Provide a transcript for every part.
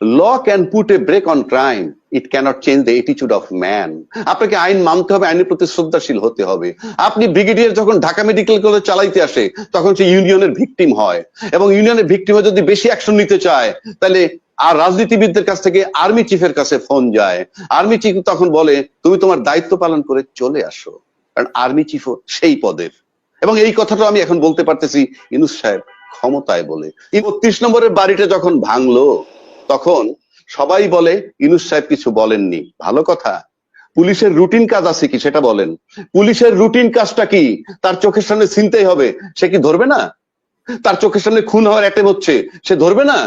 Law can put a brake on crime, it cannot change the attitude of man. আপনাকে আইন মানতে হবে, আইনের প্রতি শ্রদ্ধাশীল হতে হবে। আপনি ব্রিগেডিয়ার যখন ঢাকা মেডিকেল কলেজ চালাইতে আসে তখন সে ইউনিয়নের ভিকটিম হয়, এবং ইউনিয়নের ভিকটিমে যদি বেশি অ্যাকশন নিতে চায় তাহলে আর রাজনীতিবিদদের কাছ থেকে আর্মি চিফের কাছে ফোন যায়। আর্মি চিফ তখন বলে তুমি তোমার দায়িত্ব পালন করে চলে আসো, কারণ আর্মি চিফও সেই পদের। এবং এই কথাটা আমি এখন বলতে পারতেছি ইউনূস সাহেব ক্ষমতায় বলে। ৩২ নম্বরের বাড়িটা যখন ভাঙলো তখন সবাই বলে ইউনূস সাহেব কিছু বলেননি। ভালো কথা, পুলিশের রুটিন কাজ আছে কি সেটা বলেন। পুলিশের রুটিন কাজটা কি? তার চোখের সামনে ছিনতাই হবে, সে কি ধরবে না? তার চোখের সামনে খুন হওয়ার অ্যাটেম্প হচ্ছে, সে ধরবে না?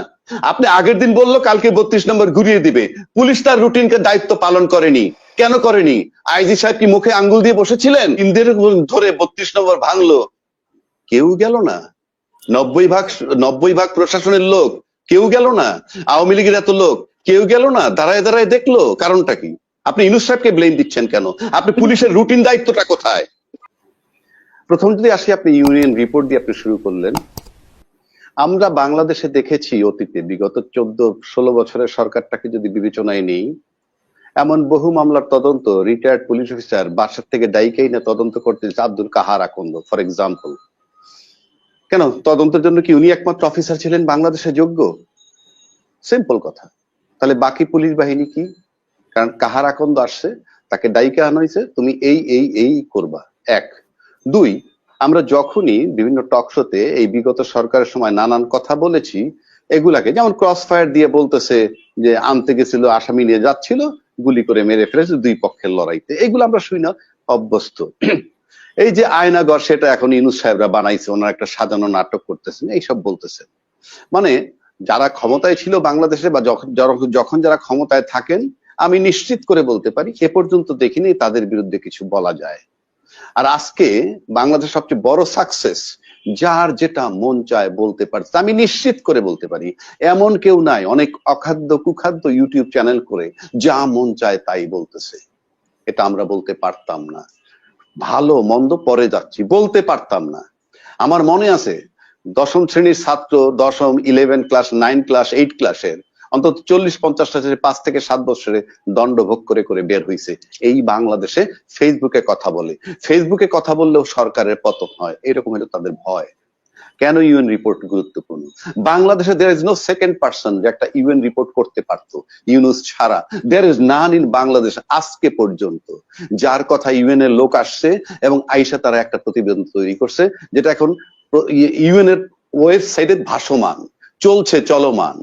আপনি আগের দিন বললো কালকে ৩২ নম্বর ঘুরিয়ে দিবে। পুলিশ তার রুটিনকে দায়িত্ব পালন করেনি। কেন করেনি? আইজি সাহেব কি মুখে আঙ্গুল দিয়ে বসেছিলেন? ইন্দের ধরে ৩২ নম্বর ভাঙলো, কেউ গেল না। ৯০ ভাগ প্রশাসনের লোক কেউ গেল না। আওয়ামী লীগের এত লোক কেউ গেল না, দাঁড়ায় দাঁড়ায় দেখলো। কারণটা কি? আপনি ইউনূস সাহেবকে ব্লেম দিচ্ছেন কেন? আপনি পুলিশের রুটিন দায়িত্বটা কোথায়? প্রথম যদি আসি, আপনি ইউনিয়ন রিপোর্ট দিয়ে আপনি শুরু করলেন। আমরা বাংলাদেশে দেখেছি অতীতে বিগত ১৪-১৬ বছরের সরকারটাকে যদি বিবেচনায় নেই, এমন বহু মামলার তদন্ত রিটায়ার্ড পুলিশ অফিসার বাসার থেকে ডাইকেই না তদন্ত করতে আব্দুল কাহার আকন্দ ফর এক্সাম্পল। কেন? তদন্তের জন্য কি উনি একমাত্র অফিসার ছিলেন বাংলাদেশে যোগ্য? সিম্পল কথা। তাহলে বাকি পুলিশ বাহিনী কি? কারণ কাহার আকন্দ আসছে, তাকে ডাইকে আনা হয়েছে, তুমি এই এই এই করবা। এক। দুই, আমরা যখনই বিভিন্ন টক শোতে এই বিগত সরকারের সময় নানান কথা বলেছি, এগুলাকে যেমন ক্রস ফায়ার দিয়ে বলতেছে যে আনতে গেছিল, আসামি নিয়ে যাচ্ছিল, গুলি করে মেরে ফেলেছে দুই পক্ষের লড়াইতে, এগুলো আমরা শুই না, অভ্যস্ত। এই যে আয়নাগর, সেটা এখন ইউনূস সাহেবরা বানাইছে, ওনারা একটা সাজানো নাটক করতেছেন, এইসব বলতেছেন। মানে যারা ক্ষমতায় ছিল বাংলাদেশে বা যখন যারা ক্ষমতায় থাকেন, আমি নিশ্চিত করে বলতে পারি এ পর্যন্ত দেখিনি তাদের বিরুদ্ধে কিছু বলা যায়। আর আজকে বাংলাদেশের সবচেয়ে বড় সাকসেস, যার যেটা মন চায় বলতে পারছে। আমি নিশ্চিত করে বলতে পারি এমন কেউ নাই অনেক অখাদ্য কুখাদ্য ইউটিউব চ্যানেল করে যা মন চায় তাই বলতেছে। এটা আমরা বলতে পারতাম না। ভালো মন্দ পরে যাচ্ছি, বলতে পারতাম না। আমার মনে আছে দশম শ্রেণীর ছাত্র, দশম 11 ক্লাস 9 ক্লাস 8 ক্লাসের অন্তত 40-50টা 5 থেকে 7 বছরে দণ্ড ভোগ করে করে বের হয়েছে। এই বাংলাদেশে ফেসবুকে কথা বলে, ফেসবুকে কথা বললেও সরকারের পতন হয়, এরকম হলো তাদের ভয়। কেন ইউএন রিপোর্ট গুরুত্বপূর্ণ? বাংলাদেশে there is no second person যে একটা ইউএন রিপোর্ট করতে পারতো ইউনূস ছাড়া। there is none in Bangladesh আজকে পর্যন্ত। যার কথা ইউএন এর লোক আসছে এবং আইসা তারা একটা প্রতিবেদন তৈরি করছে, যেটা এখন ইউএন এর ওয়েবসাইটে ভাসমান, চলছে, চলমান।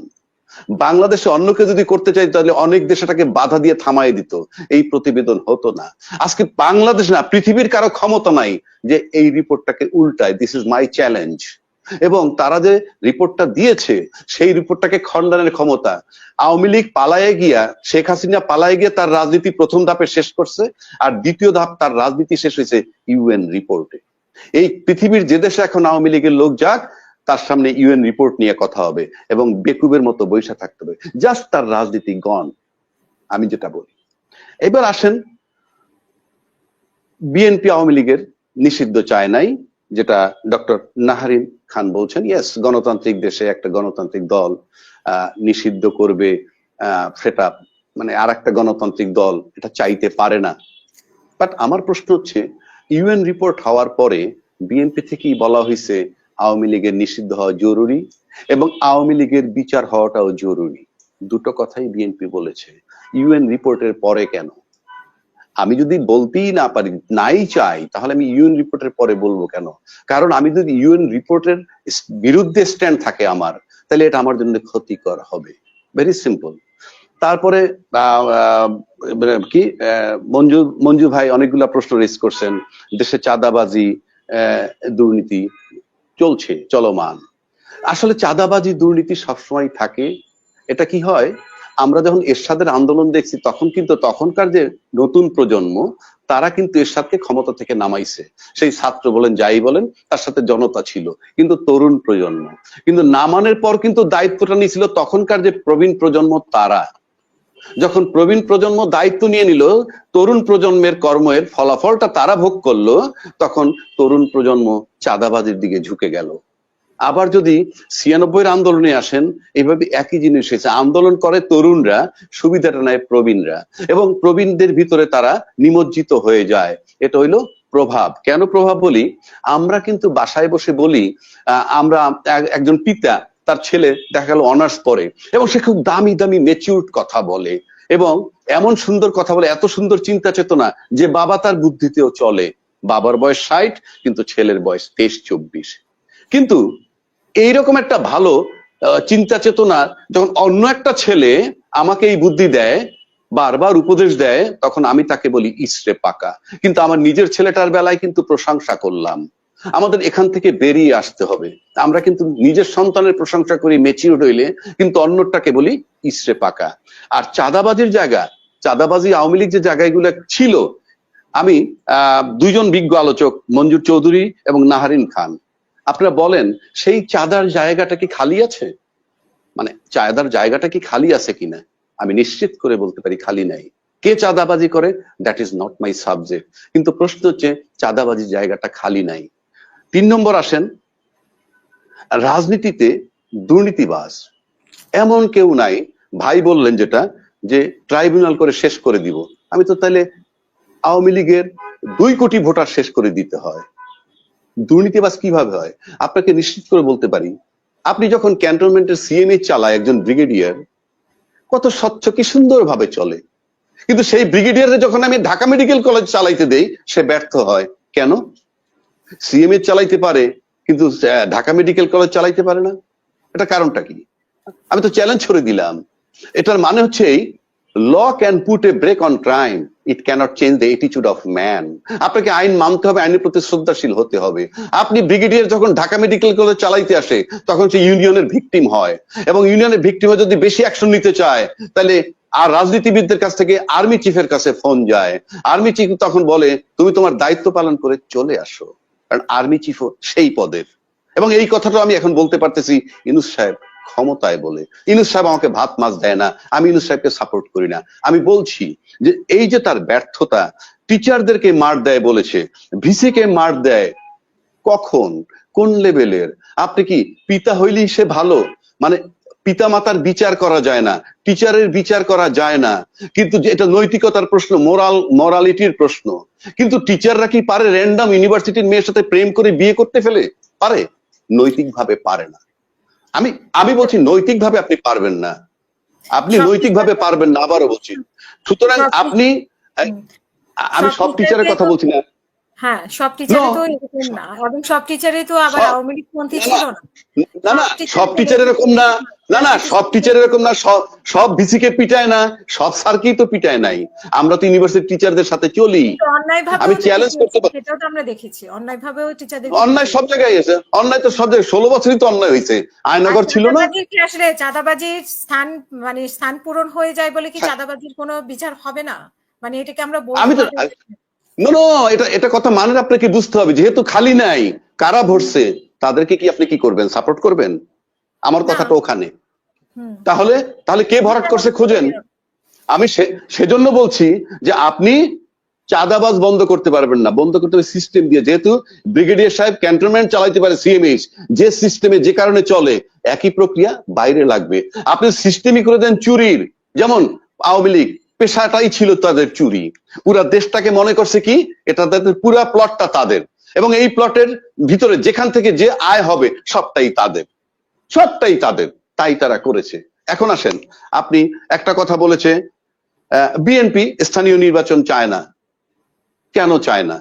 বাংলাদেশে অন্য কেউ যদি করতে চাই তাহলে অনেক দেশ এটাকে বাধা দিয়ে থামাই দিত, এই প্রতিবেদন হতো না। আজকে বাংলাদেশ না, পৃথিবীর কারো ক্ষমতা নাই যে এই রিপোর্টটাকে উল্টায়। This is my challenge. এবং তারা যে রিপোর্টটা দিয়েছে সেই রিপোর্টটাকে খণ্ডনের ক্ষমতা আওয়ামী লীগ পালায়ে গিয়া, শেখ হাসিনা পালায়ে গিয়ে তার রাজনীতি প্রথম ধাপে শেষ করছে, আর দ্বিতীয় ধাপ তার রাজনীতি শেষ হয়েছে ইউএন রিপোর্টে। এই পৃথিবীর যে দেশে এখন আওয়ামী লীগের লোক যাক, তার সামনে ইউএন রিপোর্ট নিয়ে কথা হবে এবং বেকুবের মতো বৈশা থাকতে হবে, জাস্ট তার রাজনীতি গণ। আমি যেটা বলি, এবার আসেন বিএনপি আওয়ামী লীগের নিষিদ্ধ চায় নাই, যেটা ডক্টর নাহারিন খান বলছেন। ইয়েস, গণতান্ত্রিক দেশে একটা গণতান্ত্রিক দল নিষিদ্ধ করবে, সেটা মানে আর একটা গণতান্ত্রিক দল এটা চাইতে পারে না। বাট আমার প্রশ্ন হচ্ছে, ইউএন রিপোর্ট হওয়ার পরে বিএনপি থেকেই বলা হয়েছে আওয়ামী লীগের নিষিদ্ধ হওয়া জরুরি এবং আওয়ামী লীগের বিচার হওয়াটাও জরুরি। দুটো কথাই বিএনপি বলেছে। ইউএন রিপোর্টের পরে কেন? আমি যদি বলতেই না পারি, নাই চাই, তাহলে আমি ইউএন রিপোর্টের পরে বলবো কেন? কারণ আমি যদি ইউএন রিপোর্টের বিরুদ্ধে স্ট্যান্ড থাকে আমার, তাহলে এটা আমার জন্য ক্ষতিকর হবে। Very simple. তারপরে কি মঞ্জু ভাই অনেকগুলা প্রশ্ন রেজ করছেন। দেশে চাঁদাবাজি, দুর্নীতি চলছে, চলমান। আসলে চাঁদাবাজি দুর্নীতি সবসময় থাকে। এটা কি হয়, আমরা যখন এরশাদের আন্দোলন দেখছি তখন কিন্তু তখনকার যে নতুন প্রজন্ম তারা কিন্তু এরশাদকে ক্ষমতা থেকে নামাইছে। সেই ছাত্র বলেন যাই বলেন, তার সাথে জনতা ছিল, কিন্তু তরুণ প্রজন্ম। কিন্তু নামানোর পর কিন্তু দায়িত্বটা নিয়েছিল তখনকার যে প্রবীণ প্রজন্ম। তারা যখন প্রবীণ প্রজন্ম দায়িত্ব নিয়ে নিল, তরুণ প্রজন্মের কর্মের ফলাফলটা তারা ভোগ করলো, তখন তরুণ প্রজন্ম চাঁদাবাজির দিকে ঝুঁকে গেল। আবার যদি 96-এর আন্দোলনে আসেন, এইভাবে একই জিনিস হয়েছে। আন্দোলন করে তরুণরা, সুবিধাটা নেয় প্রবীণরা, এবং প্রবীণদের ভিতরে তারা নিমজ্জিত হয়ে যায়। এটা হইলো প্রভাব। কেন প্রভাব বলি? আমরা কিন্তু বাসায় বসে বলি, আমরা একজন পিতা তার ছেলে দেখা গেল অনার্স পড়ে এবং সে খুব দামি দামি ম্যাচিউরড কথা বলে এবং এমন সুন্দর কথা বলে, এত সুন্দর চিন্তা চেতনা যে বাবা তার বুদ্ধিতেও চলে। বাবার বয়স 60, কিন্তু ছেলের বয়স 23-24। কিন্তু এইরকম একটা ভালো চিন্তা চেতনা যখন অন্য একটা ছেলে আমাকে এই বুদ্ধি দেয়, বারবার উপদেশ দেয়, তখন আমি তাকে বলি ইসরে পাকা। কিন্তু আমার নিজের ছেলেটার বেলায় কিন্তু প্রশংসা করলাম। আমাদের এখান থেকে বেরিয়ে আসতে হবে। আমরা কিন্তু নিজের সন্তানের প্রশংসা করি ম্যাচিউরড হইলে, কিন্তু অন্যটাকে বলি ইসরে পাকা। আর চাঁদাবাজির জায়গা, চাঁদাবাজি আওয়ামী লীগ যে জায়গাগুলো ছিল, আমি দুইজন বিজ্ঞ আলোচক মঞ্জুর চৌধুরী এবং নাহারিন খান, আপনারা বলেন সেই চাঁদার জায়গাটা কি খালি আছে? মানে চাঁদার জায়গাটা কি খালি আছে কিনা? আমি নিশ্চিত করে বলতে পারি খালি নাই। কে চাঁদাবাজি করে, that is not my subject. কিন্তু প্রশ্ন হচ্ছে চাঁদাবাজির জায়গাটা খালি নাই। 3 নম্বর আসেন, রাজনীতিতে দুর্নীতিবাজ এমন কেউ নাই। ভাই বললেন যেটা, যে ট্রাইব্যুনাল করে শেষ করে দিব। আমি তো তাহলে আওয়ামী লীগের 2 কোটি ভোটার শেষ করে দিতে হয়। দুর্নীতিবাজ কিভাবে হয়? আপনাকে নিশ্চিত করে বলতে পারি, আপনি যখন ক্যান্টনমেন্টের সিএমএ চালায় একজন ব্রিগেডিয়ার, কত স্বচ্ছ কি সুন্দর ভাবে চলে। কিন্তু সেই ব্রিগেডিয়ারে যখন আমি ঢাকা মেডিকেল কলেজ চালাইতে দেই, সে ব্যর্থ হয়। কেন? সিএমএ চালাইতে পারে কিন্তু ঢাকা মেডিকেল কলেজ চালাইতে পারে না। এটা কারণটা কি? আমি তো চ্যালেঞ্জ করে দিলাম। এটার মানে হচ্ছে law can put a brake on crime, it cannot change the attitude of man. আপনাকে আইন মানতে হবে, আইনের প্রতি শ্রদ্ধাশীল হতে হবে। আপনি ব্রিগেডিয়ার যখন ঢাকা মেডিকেল কলেজ চালাইতে আসে, তখন সে ইউনিয়নের ভিকটিম হয়, এবং ইউনিয়নের ভিকটিম হয়ে যদি বেশি অ্যাকশন নিতে চায়, তাহলে আর রাজনীতিবিদদের কাছ থেকে আর্মি চিফের কাছে ফোন যায়। আর্মি চিফ তখন বলে তুমি তোমার দায়িত্ব পালন করে চলে আসো, কারণ আর্মি চিফও সেই পদের। এবং এই কথাটা আমি এখন বলতে পারতেছি ইউনূস সাহেব ক্ষমতায় বলে। ইউনূস সাহেব আমাকে ভাত মাছ দেয় না, আমি ইউনূস সাহেবকে সাপোর্ট করি না। আমি বলছি যে এই যে তার ব্যর্থতা, টিচারদেরকে মার দেয় বলেছে, ভিসি কে মার দেয়, কখন, কোন লেভেলের? আপনি কি পিতা হইলেই সে ভালো? মানে পিতা মাতার বিচার করা যায় না, টিচারের বিচার করা যায় না, কিন্তু এটা নৈতিকতার প্রশ্ন, মোরালিটির প্রশ্ন। কিন্তু টিচাররা কি পারে র্যান্ডম ইউনিভার্সিটির মেয়ের সাথে প্রেম করে বিয়ে করতে ফেলে? পারে? নৈতিকভাবে পারে না। আমি বলছি নৈতিকভাবে আপনি পারবেন না, আপনি নৈতিকভাবে পারবেন না, আবারও বলছি। সুতরাং আপনি, আমি সব টিচারের কথা বলছি না। হ্যাঁ, সব টিচারই তো এরকম না, এবং সব টিচারই তো আবার আওয়ামী লীগ পন্থী ছিল না। না না, সব টিচার এরকম না। না না, সব টিচার এরকম না। সব ভিসি কে পিটায় না, সব স্যারকেই তো পিটায় নাই। আমরা তো ইউনিভার্সিটি টিচারদের সাথে চলি। আমি চ্যালেঞ্জ করতে পারি, সেটাও তো আমরা দেখেছি, অন্যায়ভাবেও টিচারদের অন্যায় সব জায়গায় আছে। অন্যায় তো সব জায়গায়, 16 বছরই তো অন্যায় হয়েছে। আয়নাগর ছিল না? আসলে চাঁদাবাজির স্থান, মানে স্থান পূরণ হয়ে যায় বলে কি চাঁদাবাজির কোনো বিচার হবে না? মানে এটাকে আমরা আমি তো নো, এটা কথা মানেন, আপনাকে বুঝতে হবে যেহেতু খালি নাই, কারা ভরছে তাদেরকে কি আপনি কি করবেন? সাপোর্ট করবেন? আমার কথাটা ওখানে। তাহলে কে ভরাট করছে খুঁজেন। আমি সেজন্য বলছি যে আপনি চাঁদাবাজ বন্ধ করতে পারবেন না, বন্ধ করতে হবে সিস্টেম দিয়ে। যেহেতু ব্রিগেডিয়ার সাহেব ক্যান্টনমেন্ট চালাইতে পারে সিএমএইচ, যে সিস্টেমে যে কারণে চলে, একই প্রক্রিয়া বাইরে লাগবে। আপনি সিস্টেমই করে দেন চুরির, যেমন আওয়ামী লীগ পেশাটাই ছিল তাদের চুরি। পুরা দেশটাকে মনে করছে কি এটা তাদের, পুরা প্লটটা তাদের, এবং এই প্লটের ভিতরে যেখান থেকে যে আয় হবে সবটাই তাদের, সবটাই তাদের, তাই তারা করেছে। এখন আসেন, আপনি একটা কথা বলেছে বিএনপি স্থানীয় নির্বাচন চায় না। কেন চায় না?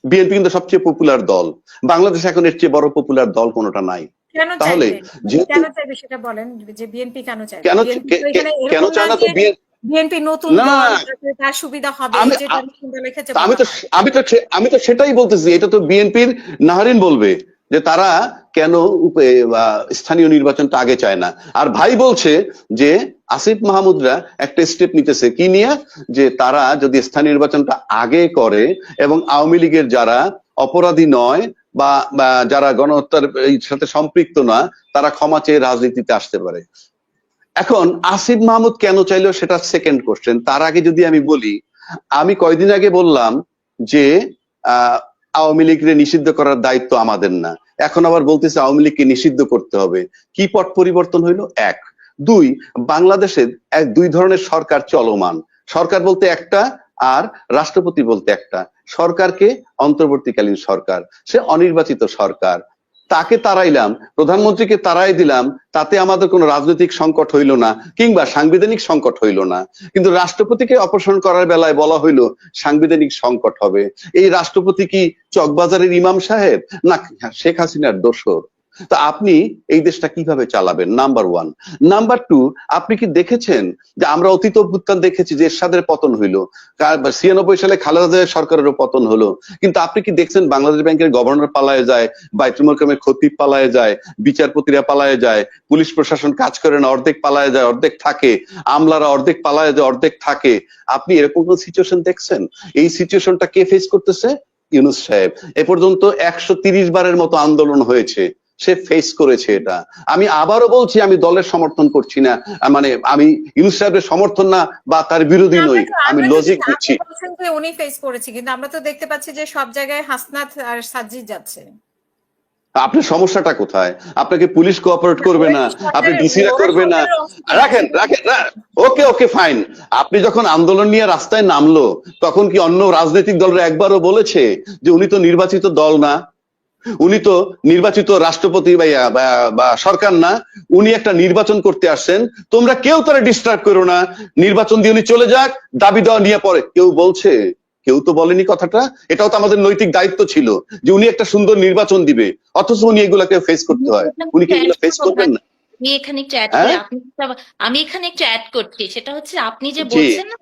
বিএনপি কিন্তু সবচেয়ে পপুলার দল বাংলাদেশে, এখন এর চেয়ে বড় পপুলার দল কোনোটা নাই। তাহলে কেন চাইবে সেটা বলেন, যে বিএনপি কেন চায়? কেন চায় না? তো বিএনপি নতুন তার সুবিধা হবে, আমি তো সেটাই বলতেছি। এটা তো বিএনপির নাহারিন বলবে যে তারা কেন স্থানীয় নির্বাচনটা আগে চায় না। আর ভাই বলছে যে আসিফ মাহমুদরা একটা স্টেপ নিতেছে কি নিয়ে, যে তারা যদি স্থানীয় নির্বাচনটা আগে করে এবং আওয়ামী লীগের যারা অপরাধী নয় বা যারা গণহত্যার সাথে সম্পৃক্ত না, তারা ক্ষমা চেয়ে রাজনীতিতে আসতে পারে। এখন আসিফ মাহমুদ কেন চাইলো সেটা সেকেন্ড কোশ্চেন। তার আগে যদি আমি বলি, আমি কয়দিন আগে বললাম যে আওয়ামী লীগকে নিষিদ্ধ করার দায়িত্ব আমাদের না, এখন আবার বলতেছে আওয়ামী লীগকে নিষিদ্ধ করতে হবে। কি পট পরিবর্তন হইলো? এক। দুই, বাংলাদেশে দুই ধরনের সরকার চলমান। সরকার বলতে একটা, আর রাষ্ট্রপতি বলতে একটা। সরকারকে অন্তর্বর্তীকালীন সরকার, সে অনির্বাচিত সরকার। তাকে তাড়াইলাম, প্রধানমন্ত্রীকে তাড়াই দিলাম, তাতে আমাদের কোনো রাজনৈতিক সংকট হইল না, কিংবা সাংবিধানিক সংকট হইল না। কিন্তু রাষ্ট্রপতিকে অপসারণ করার বেলায় বলা হইলো সাংবিধানিক সংকট হবে। এই রাষ্ট্রপতি কি চকবাজারের ইমাম সাহেব, না শেখ হাসিনার দোসর? তা আপনি এই দেশটা কিভাবে চালাবেন? Number one. নাম্বার টু, আপনি কি দেখেছেন যে আমরা অতীত অভ্যুত্থান দেখেছি যে এরশাদের পতন হইলো, 96 সালে খালেদা জিয়ার সরকারেরও পতন হলো, কিন্তু আপনি কি দেখছেন বাংলাদেশ ব্যাংকের গভর্নর পালায়ে যায়, বাইতুল মোকাররমের খতিব পালায়ে যায়, বিচারপতিরা পালায়ে যায়, পুলিশ প্রশাসন কাজ করে না, অর্ধেক পালায়ে যায় অর্ধেক থাকে, আমলারা অর্ধেক পালায়ে যায় অর্ধেক থাকে? আপনি এরকম কোন সিচুয়েশন দেখছেন? এই সিচুয়েশনটা কে ফেস করতেছে? ইউনূস সাহেব। এ পর্যন্ত 130 বারের মতো আন্দোলন হয়েছে, সে ফেস করেছে এটা। আমি আবারও বলছি, আমি দলের সমর্থন করছি না, মানে আমি ইউনূস সাহেবের সমর্থন না বা তার বিরোধী নই, আমি লজিক দিচ্ছি। উনি ফেস করেছে, কিন্তু আমরা তো দেখতে পাচ্ছি যে সব জায়গায় হাসনাত আর সাজ্জিদ যাচ্ছে। আপনার সমস্যাটা কোথায়? আপনাকে পুলিশ কোঅপারেট করবে না, আপনি ডিসিরা করবে না। রাখেন রাখেন, ওকে ওকে ফাইন। আপনি যখন আন্দোলন নিয়ে রাস্তায় নামলো, তখন কি অন্য রাজনৈতিক দলরা একবারও বলেছে যে উনি তো নির্বাচিত দল না, উনি তো নির্বাচিত রাষ্ট্রপতি বা সরকার না, উনি একটা নির্বাচন করতে আসছেন, তোমরা কেউ তারা ডিস্টার্ব করো না, নির্বাচন দিয়ে উনি চলে যাক, দাবি দেওয়া নিয়ে পরে? কেউ বলছে? কেউ তো বলেনি কথাটা। এটাও তো আমাদের নৈতিক দায়িত্ব ছিল যে উনি একটা সুন্দর নির্বাচন দিবে, অথচ উনি এগুলাকে ফেস করতে হয়। উনি কি এগুলো ফেস করবেন না? আমি এখানে একটু অ্যাড করছি, সেটা হচ্ছে আপনি যে বলছেন না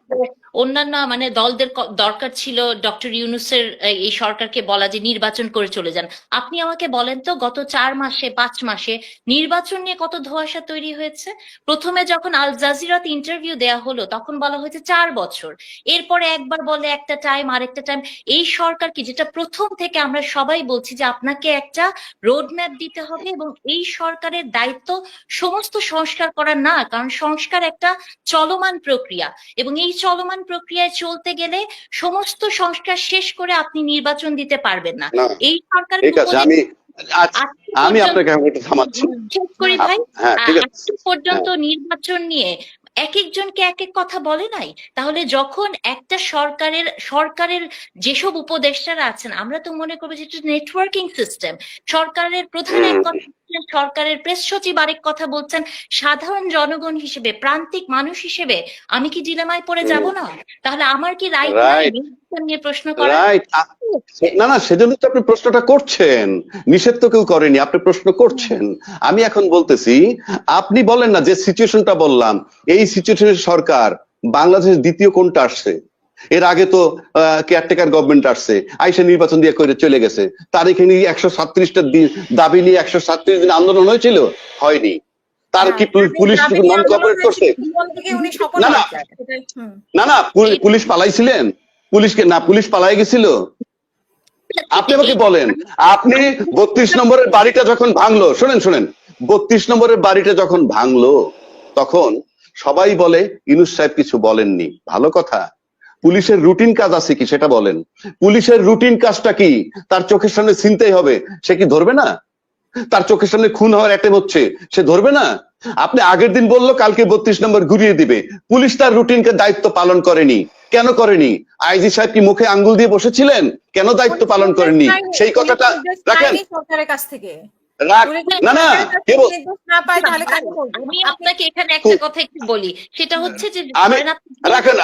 অন্যান্য মানে দলদের দরকার ছিল ডক্টর ইউনূসের এই সরকারকে বলা যে নির্বাচন করে চলে যান। আপনি আমাকে বলেন তো, গত 4 মাসে 5 মাসে নির্বাচন নিয়ে কত ধোঁয়াশা তৈরি হয়েছে? প্রথমে যখন আল জাজিরাতে ইন্টারভিউ দেয়া হলো তখন বলা হয়েছে 4 বছর, এরপরে একবার বলে একটা টাইম, আরেকটা টাইম। এই সরকার কি, যেটা প্রথম থেকে আমরা সবাই বলছি যে আপনাকে একটা রোড ম্যাপ দিতে হবে, এবং এই সরকারের দায়িত্ব সমস্ত সংস্কার করা না, কারণ সংস্কার একটা চলমান প্রক্রিয়া, এবং এই চলমান প্রক্রিয়ায় চলতে গেলে সমস্ত সংস্কার শেষ করে আপনি নির্বাচন দিতে পারবেন না। এই সরকারের আমি আপনাকে থামাচ্ছি, শেষ করি ভাই। আজ পর্যন্ত নির্বাচন নিয়ে এক একজনকে এক এক কথা বলে নাই। তাহলে যখন একটা সরকারের যেসব উপদেষ্টারা আছেন, আমরা তো মনে করবো যে নেটওয়ার্কিং সিস্টেম, সরকারের প্রধান এক কথা, সরকারের প্রেস সচিব আরেক কথা বলছেন, সাধারণ জনগণ হিসেবে, প্রান্তিক মানুষ হিসেবে আমি কি ডিলেমায় পড়ে যাব না? তাহলে আমার কি রাইট নাই নিয়ে প্রশ্ন করা? না না, সেজন্য তো আপনি প্রশ্নটা করছেন, নিষেধ তো কেউ করেনি, আপনি প্রশ্ন করছেন। আমি এখন বলতেছি, আপনি বলেন না যে সিচুয়েশনটা বললাম, এই সিচুয়েশনের সরকার বাংলাদেশের দ্বিতীয় কোনটা আসছে? এর আগে তো কেয়ারটেকার গভর্নমেন্ট আসছে, আইসা নির্বাচন দিয়ে করে চলে গেছে। তার এখানে 137টা দাবি নিয়ে 137 দিন আন্দোলন হয়েছিল, হয়নি? তার কি পুলিশ নন কোঅপারেট করছে? না না, পুলিশ পালাইছিলেন? পুলিশ পালাই গেছিল? আপনি আমাকে বলেন, আপনি 32 নম্বরের বাড়িটা যখন ভাঙলো, শোনেন 32 নম্বরের বাড়িটা যখন ভাঙলো, তখন সবাই বলে ইউনূস সাহেব কিছু বলেননি। ভালো কথা। পুলিশের রুটিন কাজ আছে কি সেটা বলেন। পুলিশের রুটিন কাজটা কি? তার চোখের সামনে ছিনতাই হবে, সে কি ধরবে না? তার চোখের সামনে খুন হওয়ার অ্যাটেম্প হচ্ছে, সে ধরবে না? আপনি আগের দিন বললো কালকে 32 নম্বর ঘুরিয়ে দিবে। পুলিশ তার রুটিনকে দায়িত্ব পালন করেনি। কেন করেনি? আইজি সাহেব কি মুখে আঙ্গুল দিয়ে বসেছিলেন? কেন দায়িত্ব পালন করেননি? সেই কথাটা রাখেন। সরকারের কাছ থেকে আমি আপনাকে এখানে একটা কথা একটু বলি, সেটা হচ্ছে যে রাখেন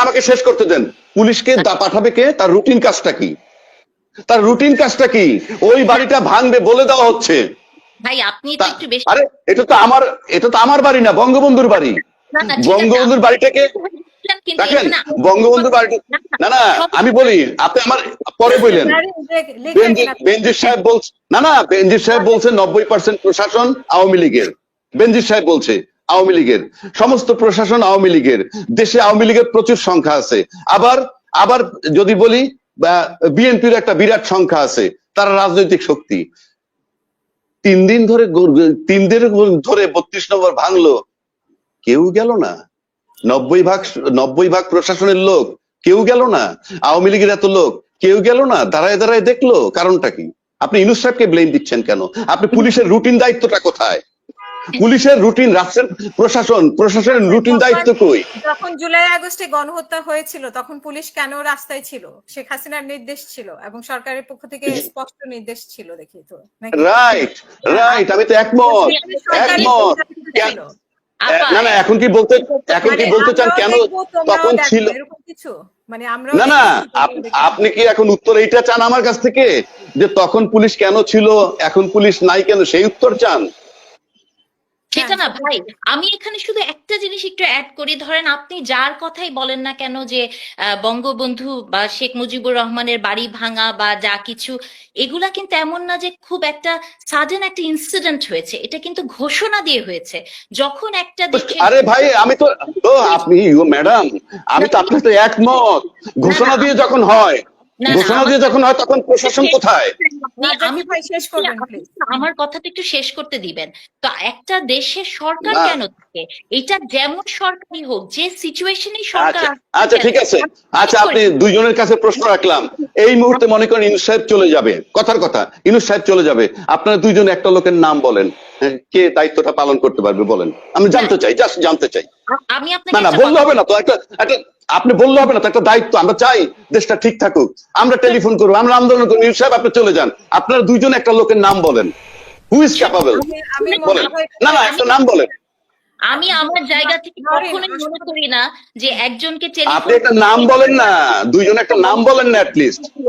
আমাকে শেষ করতে দেন। পুলিশকে পাঠাবে কে? তার রুটিন কাজটা কি? তার রুটিন কাজটা কি? ওই বাড়িটা ভাঙবে বলে দেওয়া হচ্ছে। ভাই আপনি তো একটু বেশি, আরে এটা তো আমার বাড়ি না, বঙ্গবন্ধুর বাড়ি। বঙ্গবন্ধুর বাড়িটাকে দেখেন, বঙ্গবন্ধুর বাড়িটা না আমি বলি, আপনি আমার পরে বললেন। বেনজির সাহেব বলছে বেনজির সাহেব বলছে 90% প্রশাসন আওয়ামী লীগের। বেনজির সাহেব বলছে আওয়ামী লীগের সমস্ত প্রশাসন আওয়ামী লীগের। দেশে আওয়ামী লীগের প্রচুর সংখ্যা আছে। আবার যদি বলি বিএনপির একটা বিরাট সংখ্যা আছে, তারা রাজনৈতিক শক্তি। 3 দিন ধরে 32 নম্বর ভাঙলো, কেউ গেল না। 90 ভাগ প্রশাসনের লোক, কেউ গেল না। আওয়ামী লীগের এত লোক, কেউ গেল না। দাঁড়ায় দাঁড়ায় দেখলো, কারণটা কি? আপনি ইউনূস সাহেবকে ব্লেম দিচ্ছেন কেন? আপনি পুলিশের রুটিন দায়িত্বটা কোথায়? পুলিশের রুটিন, রাষ্ট্রের প্রশাসনের রুটিন দায়িত্ব কই? যখন জুলাই আগস্টে গণহত্যা হয়েছিল তখন পুলিশ কেন রাস্তায় ছিল? শেখ হাসিনার নির্দেশ ছিল এবং সরকারের পক্ষ থেকে স্পষ্ট নির্দেশ ছিল, দেখি তো নাকি? রাইট, আমি তো একমত। ছিল। না এখন কি বলতে চান কেন তখন ছিল? এরকম কিছু মানে আমরা না আপনি কি এখন উত্তর এইটা চান আমার কাছ থেকে, যে তখন পুলিশ কেন ছিল এখন পুলিশ নাই কেন, সেই উত্তর চান? সেটা না ভাই, আমি এখানে শুধু একটা জিনিস একটু অ্যাড করি। ধরেন আপনি যার কথাই বলেন না কেন যে বঙ্গবন্ধু বা শেখ মুজিবুর রহমানের বাড়ি ভাঙা বা যা কিছু, এগুলা কিন্তু এমন না যে খুব একটা সাডেন একটা ইনসিডেন্ট হয়েছে, এটা কিন্তু ঘোষণা দিয়ে হয়েছে। যখন একটা দেশে আরে ভাই আমি তো আপনি ম্যাডাম আমি তো আপনার সাথে একমত। ঘোষণা দিয়ে যখন হয় তখন প্রশাসন কোথায়? আমি ভাই শেষ করবেন প্লিজ। আমার কথাটা একটু শেষ করতে দিবেন। তো একটা দেশের সরকার কেন থাকে, এটা যেমন সরকারই হোক, যে সিচুয়েশনেই সরকার আচ্ছা ঠিক আছে, আচ্ছা আপনি দুইজনের কাছে প্রশ্ন রাখলাম। এই মুহূর্তে মনে করেন ইউনূস সাহেব চলে যাবে, কথার কথা ইউনূস সাহেব চলে যাবে, আপনারা দুইজন একটা লোকের নাম বলেন, কে দায়িত্বটা পালন করতে পারবে বলেন, আমি জানতে চাই, জাস্ট জানতে চাই। আমি আপনাকে না বললে হবে না তো, একটা আপনি বললে হবে না তো, একটা দায়িত্ব, আমরা চাই দেশটা ঠিক থাকুক, আমরা টেলিফোন করবো, আমরা আন্দোলন করবো, ইউনূস সাহেব আপনি চলে যান, আপনারা দুইজন একটা লোকের নাম বলেন, হু ইজ ক্যাপাবল বলেন। না একটা নাম বলেন। আমি আমার জায়গা থেকে কখনোই মনে করি না যে একজনকে আপনি একটা নাম বলেন না, দুইজন একটা নাম বলেন না অ্যাটলিস্ট।